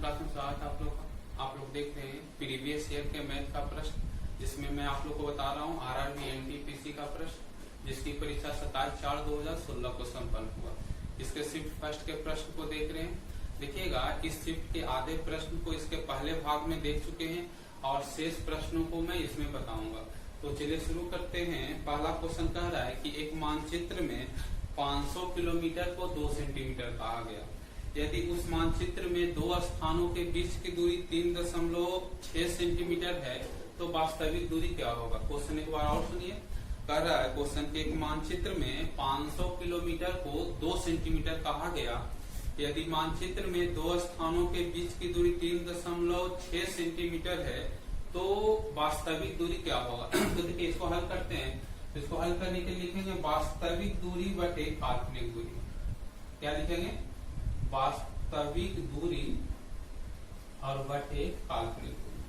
Class में स्वागत है आप लोग देख रहे हैं प्रीवियस ईयर के मैथ का प्रश्न, जिसमें मैं आप लोग को बता रहा हूँ आरआरबी एनटीपीसी का प्रश्न, जिसकी परीक्षा 27/4/2016 को संपन्न हुआ। इसके शिफ्ट फर्स्ट के प्रश्न को देख रहे हैं। देखिएगा, इस शिफ्ट के आधे प्रश्न को इसके पहले भाग में देख चुके हैं और शेष प्रश्नों को मैं इसमें बताऊंगा। तो चलिए शुरू करते हैं। पहला क्वेश्चन कह रहा है कि एक मानचित्र में 500 किलोमीटर को 2 सेंटीमीटर कहा गया। यदि उस मानचित्र में दो स्थानों के बीच की दूरी 3.6 सेंटीमीटर है तो वास्तविक दूरी क्या होगा। क्वेश्चन एक बार और सुनिए। कह रहा है क्वेश्चन के एक मानचित्र में 500 किलोमीटर को 2 सेंटीमीटर कहा गया। यदि मानचित्र में दो स्थानों के बीच की दूरी 3.6 सेंटीमीटर है तो वास्तविक दूरी क्या होगा। तो देखिए, इसको हल करते हैं। इसको हल करने के लिए लिखेंगे वास्तविक दूरी बटे काल्पनिक दूरी। क्या लिखेंगे? वास्तविक दूरी और बटे काल्पनिक दूरी।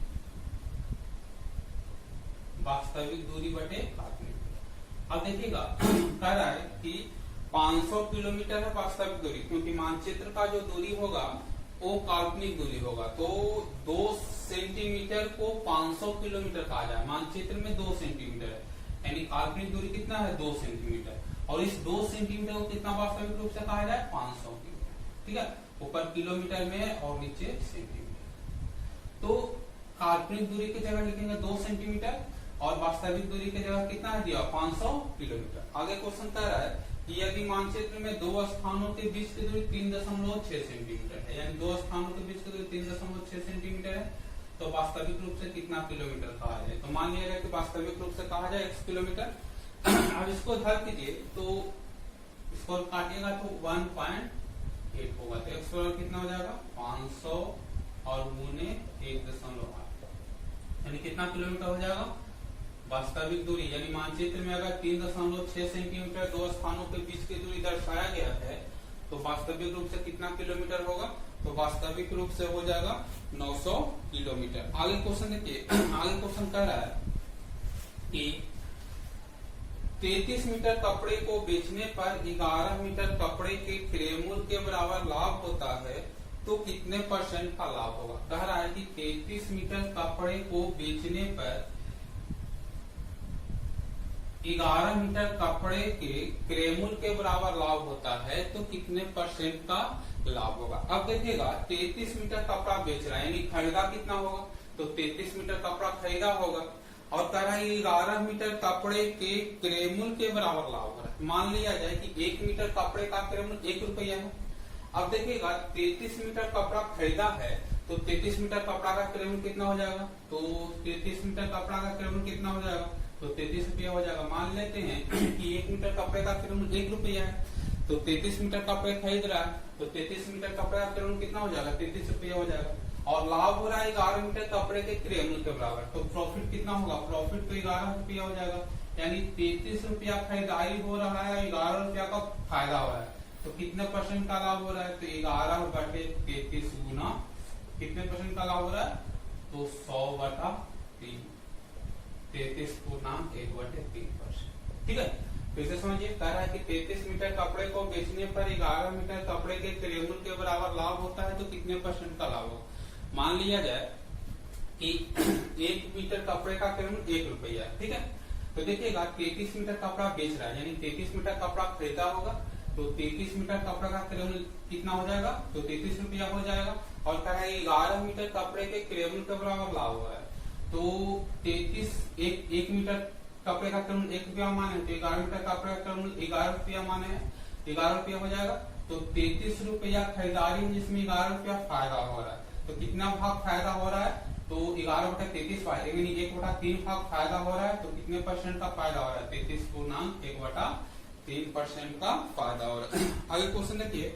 वास्तविक दूरी बटे काल्पनिक दूरी। अब देखिएगा, कह रहा है कि 500 किलोमीटर है वास्तविक दूरी, क्योंकि मानचित्र का जो दूरी होगा वो काल्पनिक दूरी होगा। तो 2 सेंटीमीटर को 500 किलोमीटर कहा जाए। मानचित्र में 2 सेंटीमीटर है, यानी काल्पनिक दूरी कितना है? 2 सेंटीमीटर। और इस 2 सेंटीमीटर को कितना वास्तविक रूप से कहा जाए? 500 किलोमीटर। ठीक है, ऊपर किलोमीटर में और नीचे सेंटीमीटर। तो काल्पनिक दूरी की जगह लिखेंगे 2 सेंटीमीटर और वास्तविक दूरी की जगह कितना है दिया? 500 किलोमीटर। आगे क्वेश्चन कह रहा है कि यदि मानचित्र में दो स्थानों के बीच की दूरी 3.6 सेंटीमीटर है, यानी दो स्थानों के बीच की दूरी 3.6 सेंटीमीटर है, तो वास्तविक रूप से कितना किलोमीटर कहा जाए। तो मान लिया जाए कि वास्तविक रूप से कहा जाए x किलोमीटर। अब इसको हल कीजिए तो इसको काटिएगा तो 1.8 होगा। तो x बराबर कितना हो जाएगा? 500 और गुने 1.8, यानी कितना किलोमीटर हो जाएगा वास्तविक दूरी। यानी मानचित्र में अगर 3.6 सेंटीमीटर दो स्थानों के बीच की दूरी दर्शाया गया है तो वास्तविक रूप से कितना किलोमीटर होगा? तो वास्तविक रूप से हो जाएगा 900 किलोमीटर। आगे क्वेश्चन देखिए। आगे क्वेश्चन कह रहा है कि 33 मीटर कपड़े को बेचने पर 11 मीटर कपड़े के क्रयमूल्य के बराबर लाभ होता है तो कितने % का लाभ होगा। कह रहा है कि 33 मीटर कपड़े को बेचने पर 11 मीटर कपड़े के क्रयमूल्य के बराबर लाभ होता है तो कितने % का लाभ होगा। अब देखिएगा, 33 मीटर कपड़ा बेच रहा है, यानी खरीदा कितना होगा? तो 33 मीटर कपड़ा खरीदा होगा और कह रहा है 11 मीटर कपड़े के क्रयमूल्य के बराबर लाभ हो रहा है। मान लिया जाए कि 1 मीटर कपड़े का क्रयमूल्य 1 रुपया है। अब देखिएगा, 33 मीटर कपड़ा खरीदा है तो 33 मीटर कपड़ा का क्रयमूल्य कितना हो जाएगा? तो 33 मीटर कपड़ा का क्रयमूल्य कितना हो जाएगा? तो 33 रुपया हो जाएगा। मान लेते हैं कि 1 मीटर कपड़े का क्रयमूल्य 1 रुपया है, तो 33 मीटर कपड़े खरीद रहा है तो 33 मीटर कपड़े का क्रयमूल्य कितना हो जाएगा? 33 रुपया हो जाएगा। और लाभ हो रहा है 11 मीटर कपड़े के क्रयमूल्य के बराबर, तो प्रॉफिट कितना होगा? प्रॉफिट तो 11 रुपया हो जाएगा। यानी 33 रुपया खरीदारी हो रहा है और 11 रुपया का फायदा हो रहा है, तो कितने % का लाभ हो रहा है? तो 11 बटे 33 गुना कितने % का लाभ हो रहा है? तो 100/3, 33 गुना 1/3%। ठीक है, फिर से समझिए। कह रहा है कि 33 मीटर कपड़े को बेचने पर 11 मीटर कपड़े के क्रयमूल्य के बराबर लाभ होता है तो कितने % का लाभ होगा। मान लिया जाए कि 1 मीटर कपड़े का क्रयमूल्य 1 रुपया है। ठीक है, तो देखिएगा 33 मीटर कपड़ा बेच रहा है, यानी 33 मीटर कपड़ा खरीदा होगा तो 33 मीटर कपड़ा का क्रयमूल्य कितना हो जाएगा? तो 33 रुपया हो जाएगा। और कह रहा है 11 मीटर कपड़े के क्रयमूल्य के बराबर लाभ हो रहा है, तो 1 मीटर कपड़े का क्रयमूल्य 1 रुपया माने, तो 11 मीटर कपड़े का क्रयमूल्य 11 रुपया माने है, 11 रुपया हो जाएगा। तो 33 रुपया खरीदारी में जिसमें 11 रुपया फायदा हो रहा है, तो कितना भाग फायदा हो रहा है? तो 11/33 यानी 1/3 भाग फायदा हो रहा है, तो कितने % का फायदा हो रहा है? 33 पूर्णांक 1/3% का फायदा हो रहा है। आगे क्वेश्चन देखिए।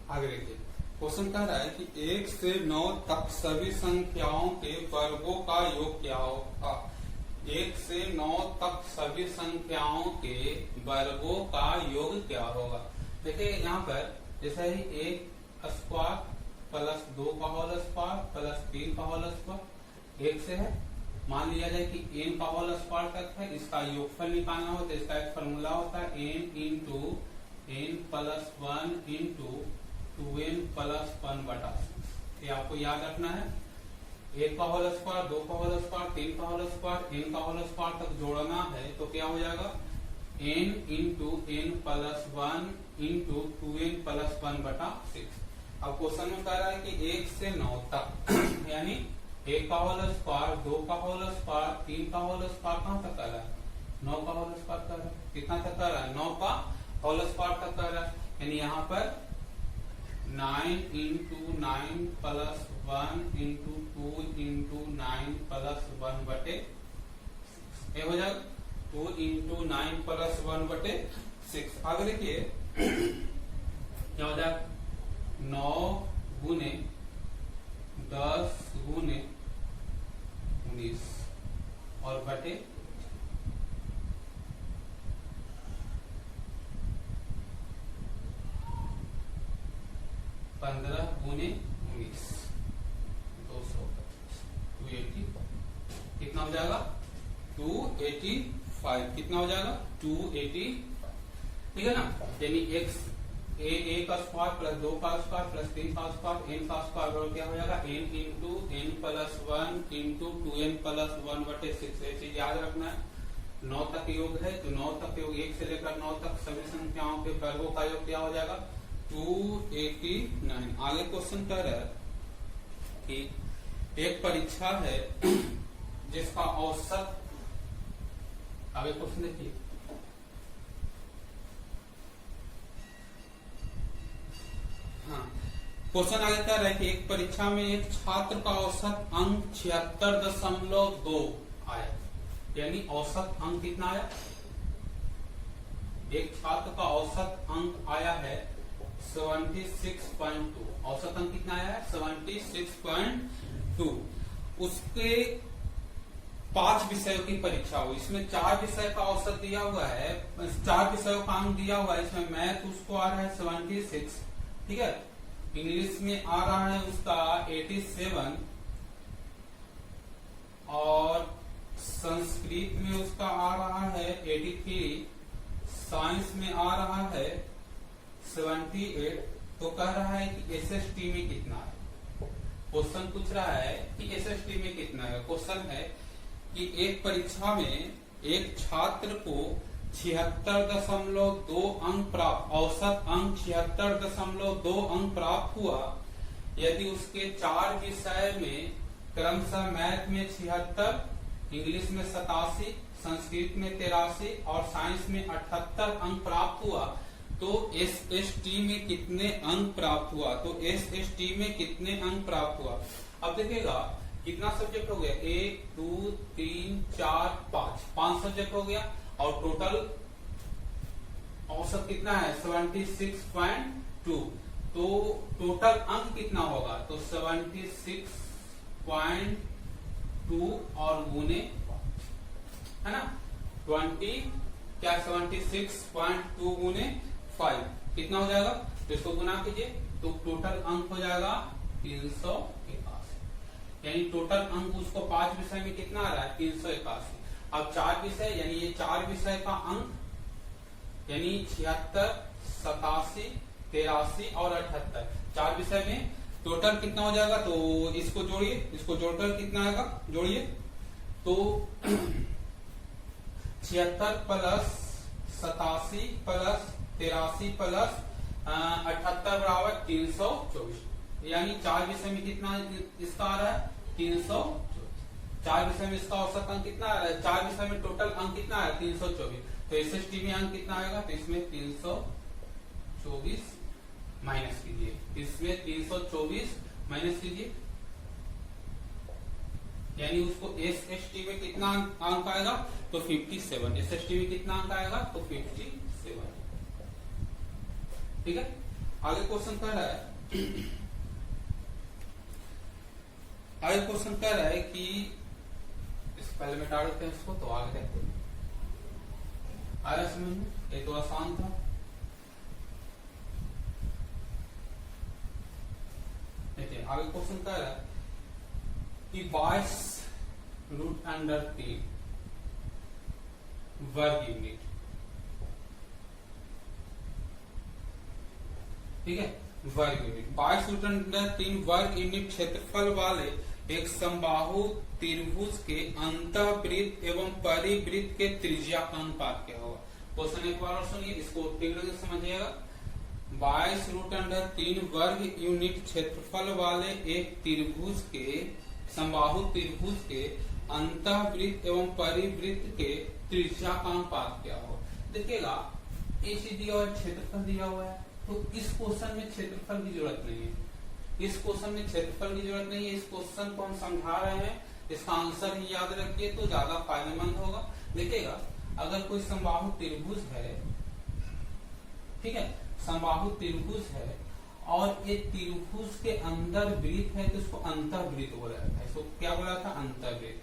आगे देखिए, क्वेश्चन कह रहा है कि 1 से 9 तक सभी संख्याओं के वर्गों का योग क्या होगा। 1 से 9 तक सभी संख्याओं के वर्गों का योग क्या होगा। देखिए यहाँ पर जैसे ही 1 स्क्वायर प्लस 2 का होल स्क्वायर प्लस 3 का होल स्क्वायर 1 से है, मान लिया जाए कि n का होल स्क्वायर तक है, इसका योगफल निकालना हो तो इसका एक फॉर्मूला होता है n into n plus 1 into 2n plus 1 बटा 6। ये आपको याद रखना है। 1 का होल स्क्वायर, 2 का होल स्क्वायर, 3 का होल स्क्वायर, n का होल स्क्वायर तक जोड़ना है तो क्या हो जाएगा n into n plus 1 into 2n plus 1 बटा 6। अब क्वेश्चन में कह रहा है कि 1 से 9 तक यानी 1 का होल स्क्वायर, 2 का होल स्क्वायर, 3 का होल स्क्वायर कहाँ तक कर रहा है 9 का होल स्क्वायर कर रहा है। कितना तक कर रहा है 9 का होल स्क्वायर तक कर रहा है। यानी यहाँ पर 9 into 9 plus 1 into 2 into 9 plus 1 बटे 6 हो जाएगा 2 इंटू 9 प्लस 1 बटे 6। आगे देखिए क्या हो जाएगा 9 गुने 10 गुने 19 और बटे 15 गुने 19 225 280 कितना हो जाएगा 285। कितना हो जाएगा 285 ठीक है ना। यानी x a का स्क्वायर प्लस 2 का स्क्वायर प्लस 3 का स्क्वायर n का स्क्वायर बराबर क्या हो जाएगा n into n plus 1 into 2n plus 1 बटे 6। ये चीज याद रखना है। 9 तक योग है तो 9 तक योग 1 से लेकर 9 तक सभी संख्याओं के वर्गों का योग क्या हो जाएगा 289। आगे क्वेश्चन कह रहा है कि एक परीक्षा है जिसका औसत, आगे क्वेश्चन देखिए क्वेश्चन आगे कह रहा है कि एक परीक्षा में एक छात्र का औसत अंक 76.2 आया। यानी औसत अंक कितना आया, एक छात्र का औसत अंक आया है 76.2। औसत अंक कितना आया है 76.2। उसके 5 विषयों की परीक्षा हुई, इसमें 4 विषय का औसत दिया हुआ है, 4 विषयों का अंक दिया हुआ है। इसमें मैथ उसको आ रहा है 76, ठीक है। इंग्लिश में आ रहा है उसका 87 और संस्कृत में उसका आ रहा है 83, साइंस में आ रहा है 78। तो कह रहा है कि एसएसटी में कितना है। क्वेश्चन पूछ रहा है कि एसएसटी में कितना है। क्वेश्चन है कि एक परीक्षा में एक छात्र को 76.2 अंक प्राप्त, औसत अंक 76.2 अंक प्राप्त हुआ यदि उसके 4 विषय में क्रमशः मैथ में 76, इंग्लिश में 87, संस्कृत में 83 और साइंस में 78 अंक प्राप्त हुआ तो एसएसटी में कितने अंक प्राप्त हुआ। तो एसएसटी में कितने अंक प्राप्त हुआ। अब देखिएगा कितना सब्जेक्ट हो गया 1 2 3 4 5 सब्जेक्ट हो गया और टोटल औसत कितना है 76.2। तो टोटल अंक कितना होगा तो 76.2 और गुने है ना 20 क्या 76.2 गुने 5 कितना हो जाएगा। तो इसको गुना कीजिए तो टोटल अंक हो जाएगा 381। यानी टोटल अंक उसको 5 विषय में कितना आ रहा है 381। अब 4 विषय यानी ये 4 विषय का अंक यानी 76, 87, 83 और 78 4 विषय में टोटल कितना हो जाएगा। तो इसको जोड़िए, इसको जोड़कर कितना आएगा जोड़िए तो 76 प्लस 87 प्लस 83 प्लस 78 बराबर 324। यानी 4 विषय में कितना इसका आ रहा है 324। 4 विषय में इसका औसत अंक कितना आ रहा है, 4 विषय में टोटल अंक कितना है 324। तो एसएसटी में अंक कितना आएगा तो इसमें 324 माइनस कीजिए, इसमें 324 माइनस कीजिए यानी उसको एसएसटी में कितना अंक आएगा तो 57। एसएसटी में कितना अंक आएगा तो 57। ठीक है। आगे क्वेश्चन कह रहा है आगे क्वेश्चन कह रहा है कि पहले मिटा देते हैं इसको तो आगे देखते हैं। आया समझ में, ये तो आसान था। देखिए आगे क्वेश्चन कह रहा है कि 22 √3 वर्ग यूनिट। ठीक है, वर्ग यूनिट। 22√3 वर्ग यूनिट क्षेत्रफल वाले एक समबाहु त्रिभुज के अंतःवृत्त एवं परिवृत्त के त्रिज्या का अनुपात क्या होगा। क्वेश्चन एक बार और सुनिए, इसको ठीक से समझिएगा। 22√3 वर्ग यूनिट क्षेत्रफल वाले एक त्रिभुज के समबाहु त्रिभुज के अंतःवृत्त एवं परिवृत्त के त्रिज्या का अनुपात क्या होगा। देखिएगा, AC दिया हुआ है, क्षेत्रफल दिया हुआ है, तो इस क्वेश्चन में क्षेत्रफल की जरूरत नहीं है। इस क्वेश्चन में क्षेत्रफल की जरूरत नहीं है। इस क्वेश्चन को हम समझा रहे हैं, इसका आंसर ही याद रखिए तो ज्यादा फायदेमंद होगा। देखिएगा, अगर कोई समबाहु त्रिभुज है, ठीक है, समबाहु त्रिभुज है और ये त्रिभुज के अंदर वृत्त है तो उसको अंतःवृत्त बोला जाता है। इसको क्या बोला था, अंतःवृत्त।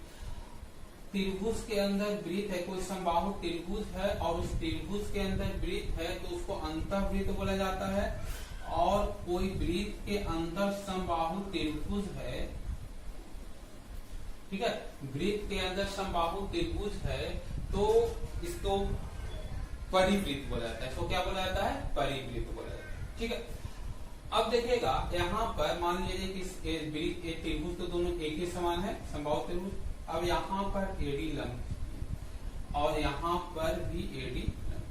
त्रिभुज के अंदर वृत्त है, कोई समबाहु त्रिभुज है और उस त्रिभुज के अंदर वृत्त है तो उसको अंतःवृत्त बोला जाता है। और कोई वृत्त के अंदर समबाहु त्रिभुज है, ठीक है, वृत्त के अंदर समबाहु त्रिभुज है तो इसको परिवृत्त बोला जाता है। इसको क्या बोला जाता है, परिवृत्त बोला जाता है। ठीक है, अब देखिएगा यहाँ पर मान लीजिए कि त्रिभुज तो दोनों एक ही समान है, समबाहु त्रिभुज। अब यहाँ पर AD लंब और यहाँ पर भी AD लंब।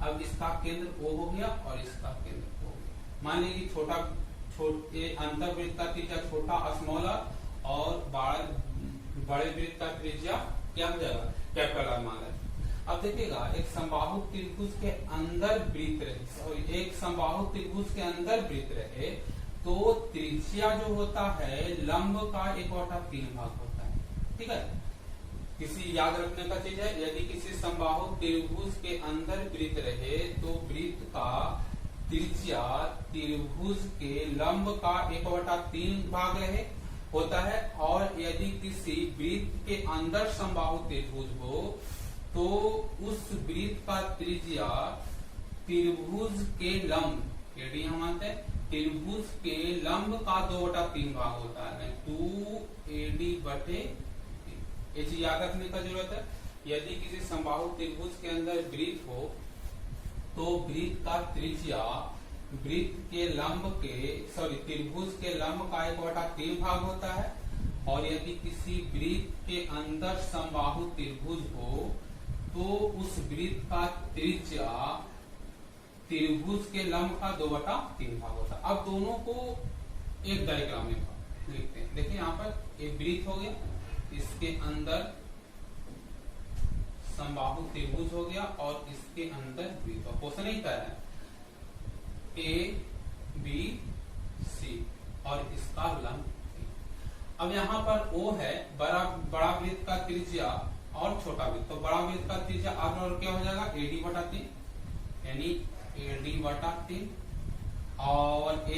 अब इसका केंद्र O हो गया और इसका केंद्र O हो गया। मान लीजिए छोटे अंतःवृत्त का त्रिज्या छोटा स्मॉलर और बड़े वृत्त का त्रिज्या क्या हो जाएगा, कैपिटल R मान लें। अब देखिएगा, एक समबाहु त्रिभुज के अंदर वृत्त रहे, एक समबाहु त्रिभुज के अंदर वृत्त रहे तो त्रिज्या जो होता है लंब का 1/3 भाग होता है। ठीक है, किसी याद रखने का चीज है, यदि किसी समबाहु त्रिभुज के अंदर वृत्त रहे तो वृत्त का त्रिज्या त्रिभुज के लंब का 1/3 भाग रहे होता है। और यदि किसी वृत्त के अंदर समबाहु त्रिभुज हो तो उस वृत्त का त्रिज्या त्रिभुज के लंब, यदि हम मानते हैं त्रिभुज के लंब का 2/3 भाग होता है, 2AD/3। ये चीज याद रखने का जरूरत है। यदि किसी समबाहु त्रिभुज के अंदर वृत्त हो तो वृत्त का त्रिज्या वृत्त के लंब के त्रिभुज के लंब का 1/3 भाग होता है। और यदि किसी वृत्त के अंदर समबाहु त्रिभुज हो तो उस वृत्त का त्रिज्या त्रिभुज के लंब का 2/3 भाग होता है। अब दोनों को एक डायग्राम में लिखते हैं। देखिए, यहाँ पर एक वृत्त हो गया, इसके अंदर समबाहु त्रिभुज हो गया और इसके अंदर वृत्त। क्वेश्चन ही तरह है ABC और इसका लंब। अब यहाँ पर O है, बड़ा वृत्त का त्रिज्या और छोटा वृत्त। तो बड़ा वृत्त का त्रिज्या R क्या हो जाएगा, AD/3, यानी AD/3। और A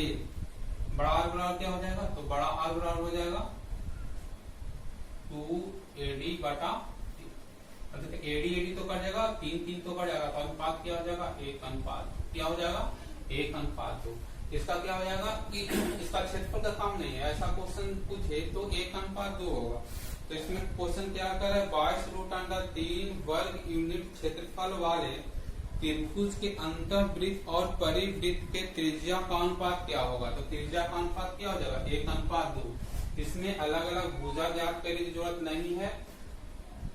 बड़ा R बराबर क्या हो जाएगा, तो बड़ा R बराबर हो जाएगा 2AD/3। AD तो कट जाएगा, 3 तो कट जाएगा, तो अनुपात क्या हो जाएगा, 1:2। क्या हो जाएगा, 1:2। इसका क्या हो जाएगा कि इसका क्षेत्रफल का काम नहीं है, ऐसा क्वेश्चन पूछे तो 1:2 होगा। तो इसमें क्वेश्चन क्या कर रहा है, 22√3 वर्ग यूनिट क्षेत्रफल वाले त्रिभुज के अंतःवृत्त और परिवृत्त के त्रिज्या का अनुपात क्या होगा। तो त्रिज्या का अनुपात क्या हो जाएगा, 1:2। इसमें अलग अलग भुजा ज्ञात करने की जरूरत नहीं है,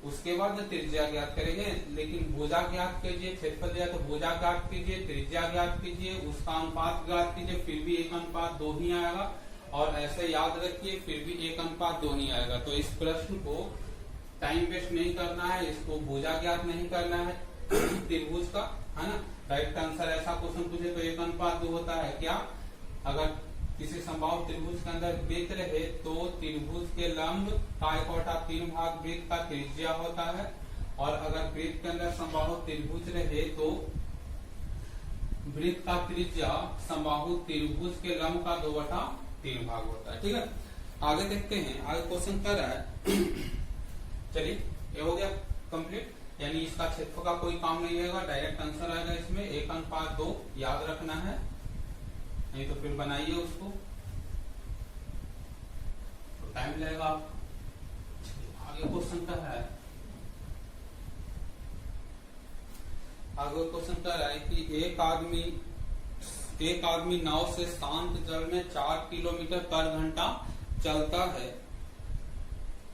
उसके बाद त्रिज्या ज्ञात करेंगे। लेकिन भुजा ज्ञात कीजिए, क्षेत्रफल दिया तो भुजा ज्ञात कीजिए, त्रिज्या ज्ञात कीजिए, उसका अनुपात ज्ञात कीजिए, फिर भी 1:2 ही आएगा। और ऐसे याद रखिए, फिर भी 1:2 ही आएगा। तो इस प्रश्न को टाइम वेस्ट नहीं करना है, इसको भुजा ज्ञात नहीं करना है त्रिभुज का, है ना। राइट आंसर ऐसा क्वेश्चन पूछे तो 1:2 होता है। क्या, अगर किसी समबाहु त्रिभुज के अंदर वृत्त रहे तो त्रिभुज के लंब का 1/3 भाग वृत्त का त्रिज्या होता है। और अगर वृत्त के अंदर समबाहु त्रिभुज रहे तो वृत्त का त्रिज्या समबाहु त्रिभुज के लंब का 2/3 भाग होता है। ठीक है, आगे देखते हैं, आगे क्वेश्चन कर रहा है। चलिए, ये हो गया कंप्लीट, यानी इसका क्षेत्रफल का कोई काम नहीं रहेगा, डायरेक्ट आंसर आएगा इसमें 1:2 याद रखना है, नहीं तो फिर बनाइए उसको तो टाइम लगेगा। आगे क्वेश्चन कर रहा है, आगे क्वेश्चन कर रहा है कि एक आदमी नाव से शांत जल में 4 किलोमीटर पर घंटा चलता है।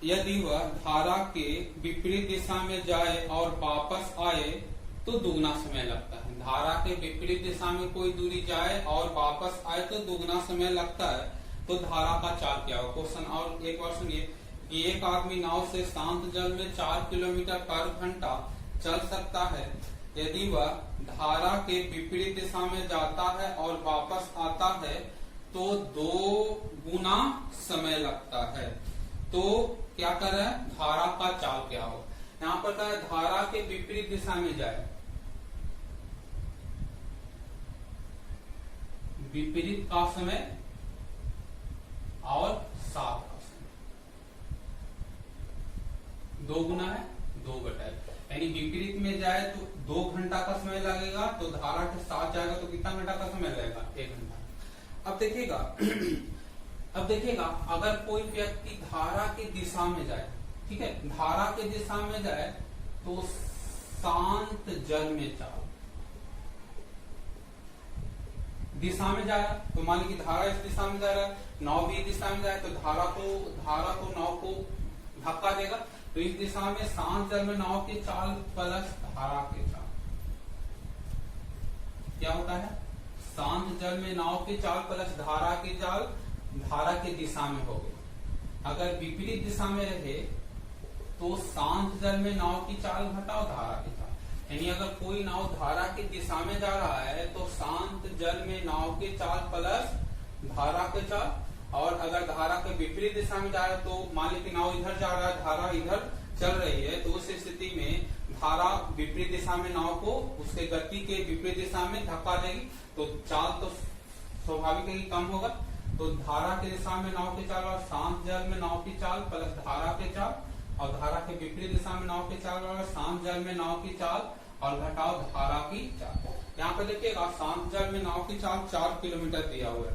यदि वह धारा के विपरीत दिशा में जाए और वापस आए तो दुगना समय लगता है। धारा के विपरीत दिशा में कोई दूरी जाए और वापस आए तो दुगना समय लगता है, तो धारा का चाल क्या होगा। क्वेश्चन और एक बार सुनिए कि एक आदमी नाव से शांत जल में 4 किलोमीटर पर घंटा चल सकता है। यदि वह धारा के विपरीत दिशा में जाता है और वापस आता है तो 2 गुना समय लगता है। तो क्या कर रहा है, धारा का चाल क्या हो। यहाँ पर क्या है, धारा के विपरीत दिशा में जाए, विपरीत का समय और साथ का समय 2 गुना है 2 बटा, यानी विपरीत में जाए तो 2 घंटा का समय लगेगा, तो धारा के साथ जाएगा तो कितना घंटा का समय लगेगा, 1 घंटा। अब देखिएगा अगर कोई व्यक्ति धारा की दिशा में जाए, ठीक है, धारा की दिशा में जाए तो शांत जल में चाल दिशा में जा रहा है, तो मान लीजिए धारा इस दिशा में जा रहा है, नाव भी दिशा में जाए तो धारा को नाव को धक्का देगा, तो इस दिशा में शांत जल में नाव की चाल प्लस धारा की चाल क्या होता है, शांत जल में नाव की चाल प्लस धारा की चाल धारा की दिशा में होगी। अगर विपरीत दिशा में रहे तो शांत जल में नाव की चाल घटाओ धारा की चाल, यानी अगर कोई नाव धारा की दिशा में जा रहा है तो शांत जल में नाव की चाल प्लस धारा की चाल, और अगर धारा के विपरीत दिशा में जा रहा है तो मान लीजिए नाव इधर जा रहा है, धारा इधर चल रही है, तो उस स्थिति में धारा विपरीत दिशा में नाव को उसके गति के विपरीत दिशा में धक्का देगी, तो चाल तो स्वाभाविक है कि कम होगा। तो धारा की दिशा में नाव की चाल और शांत जल में नाव की चाल प्लस धारा की चाल, और धारा के विपरीत दिशा में नाव की चाल और शांत जल में नाव की चाल और घटाओ धारा की चाल। यहाँ पे देखिएगा शांत जल में नाव की चाल 4 किलोमीटर दिया हुआ है,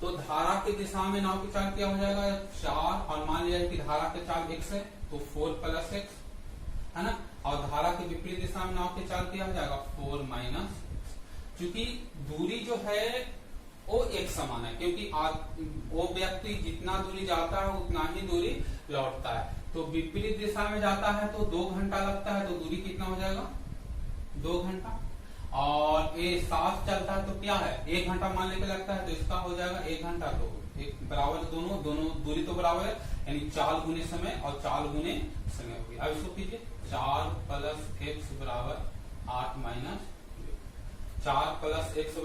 तो धारा की दिशा में नाव की चाल क्या हो जाएगा 4, और मान लिया कि धारा की चाल x है तो 4 + x है ना, और धारा के विपरीत दिशा में नाव की चाल क्या हो जाएगा 4 - x। क्योंकि दूरी जो है वो एक समान है, क्योंकि वो व्यक्ति जितना दूरी जाता है उतना ही दूरी लौटता है, तो विपरीत दिशा में जाता है तो 2 घंटा लगता है, तो दूरी कितना हो जाएगा 2 घंटा, और ये साथ चलता है तो क्या है 1 घंटा मान लेके लगता है, तो इसका हो जाएगा 1 घंटा, तो एक बराबर दोनों दूरी तो बराबर है, यानी 4 गुने समय और 4 गुने समय होगी। अब इसको कीजिए 4 + x = 8 - 4 + x =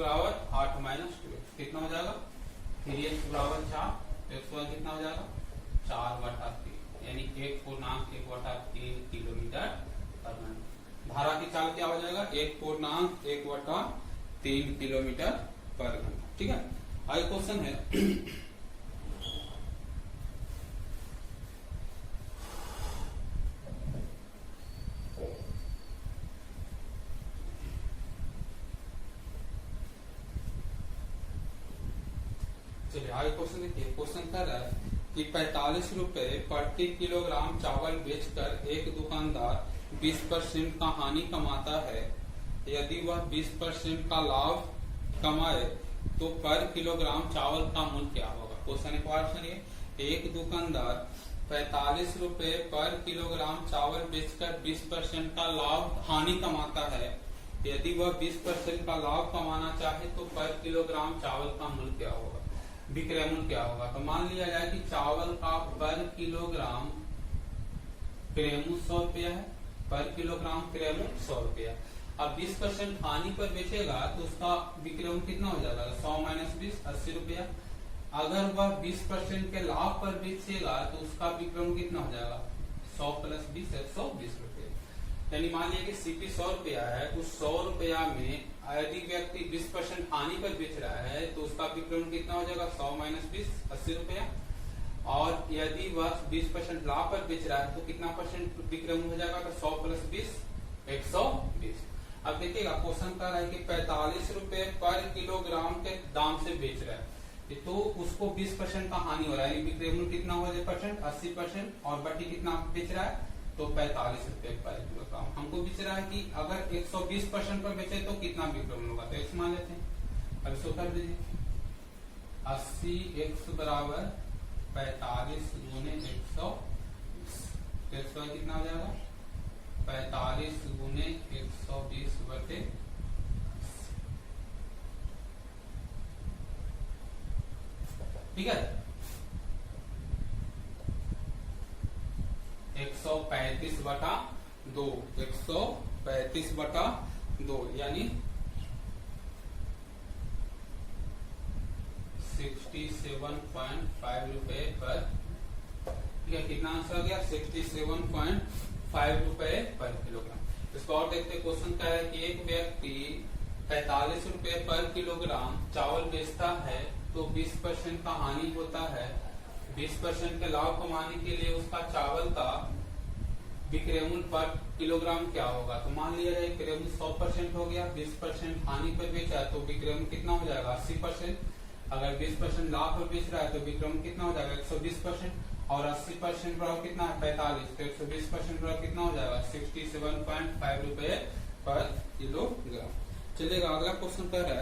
8 - 2 कितना हो जाएगा 3x = 4, x कितना हो जाएगा 4/3, यानी 1.1/3 किलोमीटर पर घंटा। धारा की चाल क्या हो जाएगा 1.1/3 किलोमीटर पर घंटा। ठीक है, आगे क्वेश्चन है चलिए आगे क्वेश्चन देखिए। क्वेश्चन कर रहा है कि 45 रुपए प्रति किलोग्राम चावल बेचकर एक दुकानदार 20% का हानि कमाता है। यदि वह 20% का लाभ कमाए तो पर किलोग्राम चावल का मूल्य क्या होगा। क्वेश्चन एक बार सुनिए, एक दुकानदार 45 रुपए पर किलोग्राम चावल बेचकर 20% का लाभ हानि कमाता है। यदि वह 20% का लाभ कमाना चाहे तो पर किलोग्राम चावल का मूल्य क्या होगा, विक्रय मूल्य क्या होगा। तो मान लिया जाए कि चावल का पर किलोग्राम क्रय मूल्य 100 रुपया है, पर किलोग्राम क्रय मूल्य 100 रुपया। अब 20% हानि पर बेचेगा तो उसका विक्रय मूल्य कितना हो जाएगा 100 - 20 80 रुपया। अगर वह 20% के लाभ पर बेचेगा तो उसका विक्रय मूल्य कितना हो जाएगा 100 + 20 120 रुपया। यानी मान लिया कि सीपी 100 रुपया है, उस 100 रुपया में यदि व्यक्ति 20% हानि पर बेच रहा है तो उसका विक्रय मूल्य कितना हो जाएगा 100 - 20 80 रुपया। और यदि वह 20% लाभ पर बेच रहा है तो कितना परसेंट विक्रय मूल्य हो जाएगा तो 100 + 20 120। अब देखिएगा क्वेश्चन कर रहा है कि 45 रुपए पर किलोग्राम के दाम से बेच रहा है, तो उसको 20% का हानि हो रहा है, यानी विक्रय मूल्य कितना हो जाए परसेंट 80%, और बट्टी कितना बेच रहा है तो 45 रुपए पर किलोग्राम। हमको बेच रहा है कि अगर 120% पर बेचे तो कितना विक्रय मूल्य होगा, तो एक्स मान लेते हैं। अब इसको कर दीजिए 80x बराबर 45 गुने 120, तो कितना हो जाएगा 45 गुने 120 बटे, ठीक है 135 बटा 2, 135 बटा 2 यानी 67.5 रुपए पर, ठीक है कितना आंसर आ गया 67.5 रुपए पर किलोग्राम। इसको और देखते क्वेश्चन क्या है कि एक व्यक्ति 45 रुपए पर किलोग्राम चावल बेचता है तो 20% का हानि होता है। 20% के लाभ कमाने के लिए उसका चावल का विक्रय मूल्य पर किलोग्राम क्या होगा, तो मान लिया जाए विक्रय मूल्य 100% हो गया, 20% हानि पर बेचा तो विक्रय मूल्य कितना हो जाएगा 80%। अगर 20% लाभ पर बेच रहा है तो विक्रय मूल्य कितना हो जाएगा 120%, और 80% बराबर कितना है 45, तो 120% बराबर कितना हो जाएगा 67.5 रुपए पर किलोग्राम। चलिएगा अगला क्वेश्चन कह रहा है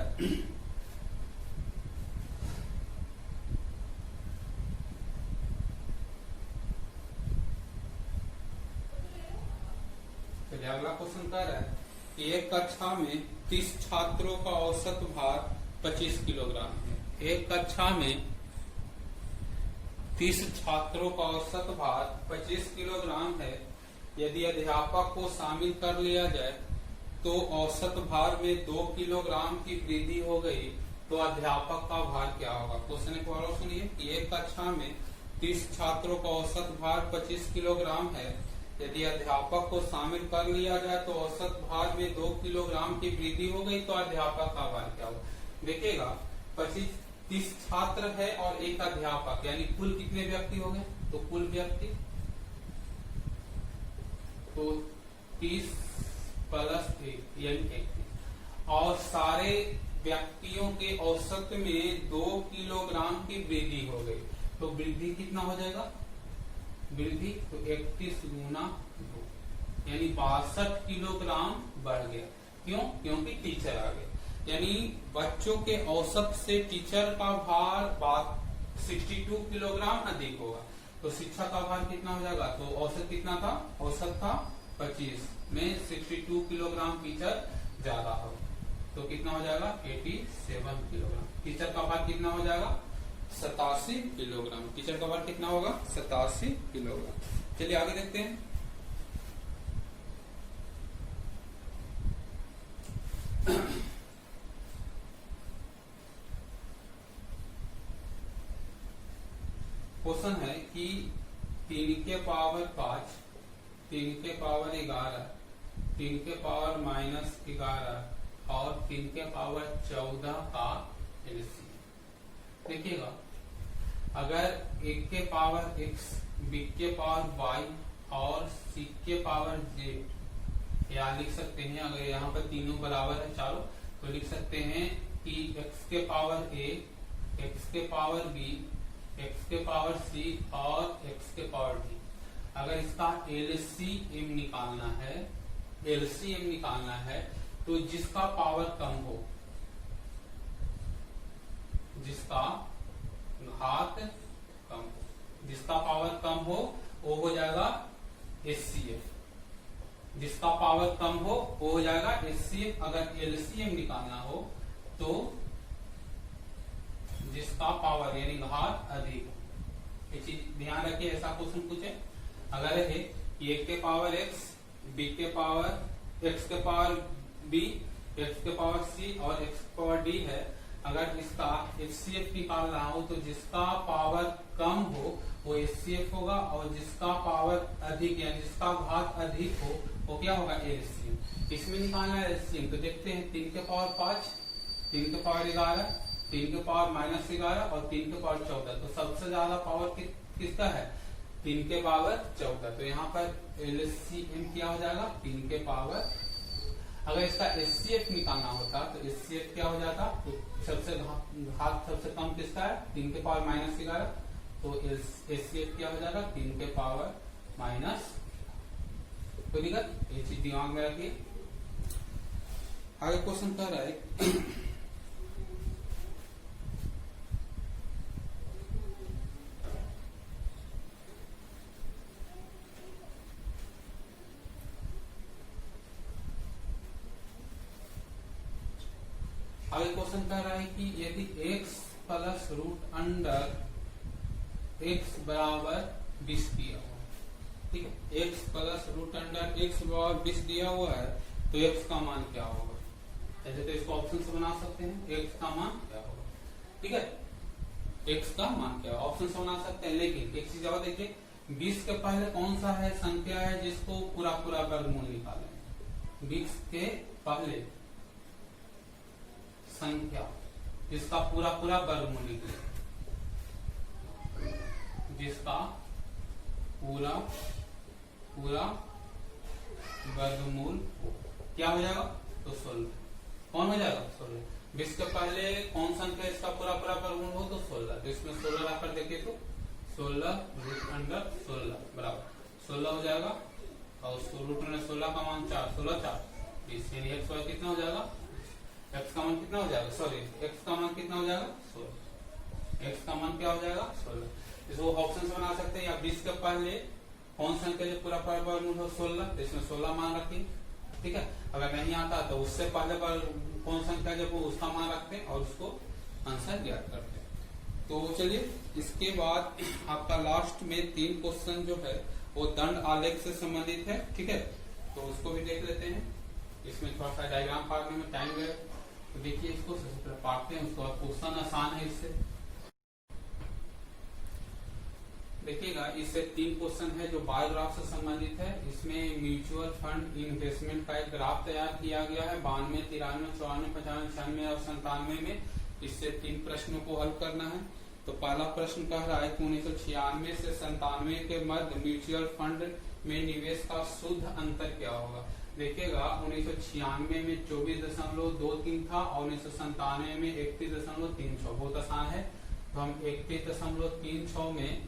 अगला क्वेश्चन कह रहा है कि एक कक्षा में 30 छात्रों का औसत भार 25 किलोग्राम है। एक कक्षा में 30 छात्रों का औसत भार 25 किलोग्राम है। यदि अध्यापक को शामिल कर लिया जाए तो औसत भार में 2 किलोग्राम की वृद्धि हो गई, तो अध्यापक का भार क्या होगा। क्वेश्चन एक बार सुनिए कि एक कक्षा में 30 छात्रों का औसत भार 25 किलोग्राम है। यदि अध्यापक को शामिल कर लिया जाए तो औसत भार में 2 किलोग्राम की वृद्धि हो गई, तो अध्यापक का भार क्या होगा। देखिएगा 30 छात्र है और एक अध्यापक, यानी कुल कितने व्यक्ति हो गए, तो कुल व्यक्ति तो 30 प्लस 1 यानी 31, और सारे व्यक्तियों के औसत में 2 किलोग्राम की वृद्धि हो गई, तो वृद्धि कितना हो जाएगा वृद्धि तो 31 गुना 2 यानी 62 किलोग्राम बढ़ गया। क्यों, क्योंकि टीचर आ गए, यानी बच्चों के औसत से टीचर का भार 62 किलोग्राम अधिक होगा, तो शिक्षक का भार कितना हो जाएगा, तो औसत कितना था, औसत था 25 में 62 किलोग्राम टीचर ज्यादा हो, तो कितना हो जाएगा 87 किलोग्राम। टीचर का भार कितना हो जाएगा 87 किलोग्राम। टीचर का भार कितना होगा 87 किलोग्राम। चलिए आगे देखते हैं। क्वेश्चन है कि 3 के पावर 5, 3 के पावर 11, 3 के पावर -11 और 3 के पावर 14 का एलसीएम। देखिएगा अगर 1 के पावर x, b के पावर y और c के पावर z, या लिख सकते हैं अगर यहाँ पर तीनों बराबर है चारों, तो लिख सकते हैं कि x के पावर a, x के पावर b, x के पावर c और x के पावर d। अगर इसका LCM निकालना है तो जिसका पावर कम हो, जिसका घात कम हो, जिसका पावर कम हो वो हो जाएगा HCF। जिसका पावर कम हो वो हो जाएगा HCF। अगर LCM निकालना हो तो जिसका पावर यानी घात अधिक हो। ये चीज ध्यान रखिए, ऐसा क्वेश्चन पूछे अगर है कि 1 के पावर x, b के पावर x के पावर b, x के पावर c और x के पावर d है, अगर इसका HCF निकाल रहा हो तो जिसका पावर कम हो वो HCF होगा, और जिसका पावर अधिक यानी जिसका घात अधिक हो वो क्या होगा LCM। इसमें निकालना है LCM, तो देखते हैं 3 के पावर 5, 3 के पावर 11, 3 के पावर -11 और 3 के पावर 14, तो सबसे ज्यादा पावर किसका है 3 के पावर 14, तो यहाँ पर LCM क्या हो जाएगा 3 के पावर। अगर इसका एचसीएफ निकालना होता तो एचसीएफ क्या हो जाता, तो सबसे घात सबसे कम किसका है, 3 के पावर माइनस 11, तो एचसीएफ क्या हो जाएगा 3 के पावर माइनस। तो दिक्कत ये चीज दिमाग में रखिए। आगे क्वेश्चन कह रहा है आगे क्वेश्चन कह रहा है कि यदि x plus root under x बराबर 20 दिया हुआ है, ठीक है, x plus root under x बराबर 20 दिया हुआ है, तो x का मान क्या होगा। ऐसे तो इसको ऑप्शन से बना सकते हैं, x का मान क्या होगा, ठीक है, x का मान क्या होगा ऑप्शन से बना सकते हैं। लेकिन एक चीज और देखिए, 20 के पहले कौन सा है संख्या है जिसको पूरा पूरा वर्गमूल निकालें। 20 के पहले संख्या जिसका पूरा पूरा वर्गमूल निकले, जिसका पूरा पूरा वर्गमूल क्या हो जाएगा, तो 16। कौन हो जाएगा 16। 20 के पहले कौन संख्या इसका पूरा पूरा वर्गमूल हो, तो 16। तो इसमें 16 रखकर देखिए तो 16 रूट अंडर 16 बराबर 16 हो जाएगा, और उसको रूट अंडर 16 का मान 4, 16 4 20, यानी एक्स वाई कितना हो जाएगा, एक्स का मान कितना हो जाएगा, सॉरी एक्स का मान कितना हो जाएगा 16। एक्स का मान क्या हो जाएगा 16। इसको ऑप्शन से बना सकते हैं, या 20 के पहले कौन संख्या जो पूरा पूरा वर्गमूल हो 16, तो इसमें 16 मान रखें, ठीक है। अगर नहीं आता तो उससे पहले कौन संख्या जब वो उसका मान रखते हैं और उसको आंसर ज्ञात करते हैं। तो चलिए इसके बाद आपका लास्ट में 3 क्वेश्चन जो है वो दंड आलेख से संबंधित है, ठीक है, तो उसको भी देख लेते हैं। इसमें थोड़ा सा डायग्राम पार्टने में टाइम गया, तो देखिए इसको सबसे पहले पाटते हैं, उसके बाद क्वेश्चन आसान है इससे। देखिएगा इससे 3 क्वेश्चन है जो बार ग्राफ से संबंधित है। इसमें म्यूचुअल फंड इन्वेस्टमेंट का एक ग्राफ तैयार किया गया है 92, 93, 94, 95, 96 और 97 में। इससे 3 प्रश्नों को हल करना है। तो पहला प्रश्न कह रहा है कि 1996 से 97 के मध्य म्यूचुअल फंड में निवेश का शुद्ध अंतर क्या होगा। देखिएगा 1996 में 24.23 था और 1997 में 31.36। बहुत आसान है, तो हम 31.36 में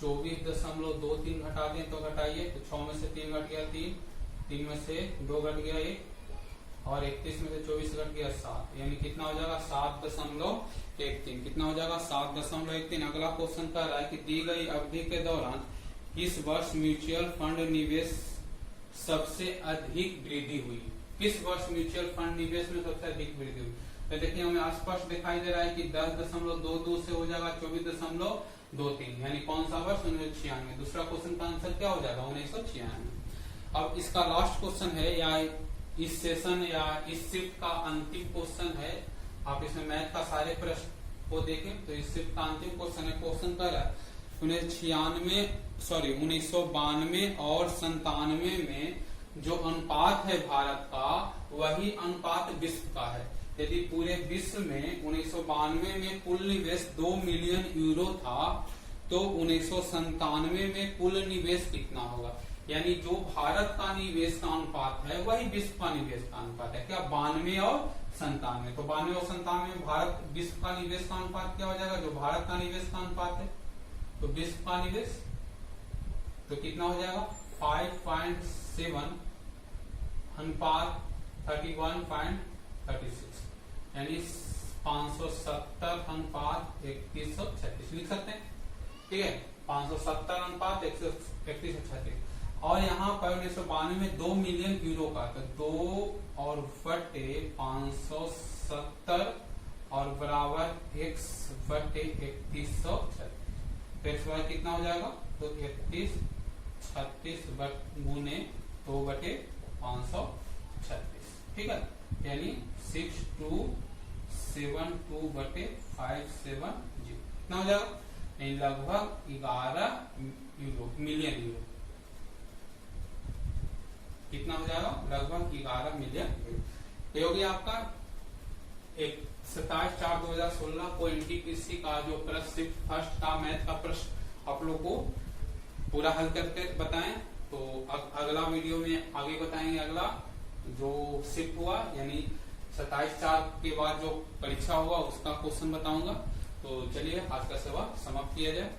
24.23 घटा दें तो घटाइए, तो 6 में से 3 घट गया 3 में से 2 घट गया 1, और 31 में से 24 घट गया 7, यानी कितना हो जाएगा 7.13। कितना हो जाएगा 7.13। अगला क्वेश्चन कह रहा है कि दी गई अवधि के दौरान किस वर्ष म्यूचुअल फंड निवेश सबसे अधिक वृद्धि हुई। किस वर्ष म्यूचुअल फंड निवेश में सबसे अधिक वृद्धि हुई। तो देखिए हमें स्पष्ट दिखाई दे रहा है कि 10.22 से हो जाएगा 24.23, यानी कौन सा वर्ष 1996। दूसरा क्वेश्चन का आंसर क्या हो जाएगा 1996। अब इसका लास्ट क्वेश्चन है, या इस सेशन या इस शिफ्ट का अंतिम क्वेश्चन है। आप इसमें मैथ का सारे प्रश्न को देखें तो इस शिफ्ट का अंतिम क्वेश्चन है। क्वेश्चन कर रहा है 1992 और 97 में जो अनुपात है भारत का, वही अनुपात विश्व का है। यदि पूरे विश्व में 1992 में कुल निवेश 2 मिलियन यूरो था, तो 1997 में कुल निवेश कितना होगा। यानी जो भारत का निवेश का अनुपात है वही विश्व का निवेश का अनुपात है। क्या 92 और 97। तो 92 और 97 में भारत विश्व का निवेश का अनुपात क्या हो जाएगा, जो भारत का निवेश का अनुपात है, तो विश्व का निवेश तो कितना हो जाएगा 5.7 अनुपात 31.36, यानी 570 अनुपात 3136 लिख सकते हैं, ठीक है। 570 अनुपात 3136। और यहाँ पर 1992 में 2 मिलियन यूरो का, तो 2 और बटे 570 और बराबर x बटे 3136। तो x बराबर कितना हो जाएगा, तो 3136 गुने 2 बटे 536, ठीक है, यानी 6272 बटे 570 कितना हो जाएगा, लगभग 11 मिलियन यूरो। कितना हो जाएगा, लगभग 11 मिलियन यूरो। ये हो गया आपका 27/4/2016 को एनटीपीसी का जो प्रश्न फर्स्ट का मैथ का प्रश्न आप लोग को पूरा हल करके बताएं। तो अगला वीडियो में आगे बताएंगे, अगला जो शिफ्ट हुआ यानी 27/4 के बाद जो परीक्षा होगा उसका क्वेश्चन बताऊंगा। तो चलिए आज का सवाल समाप्त किया जाए।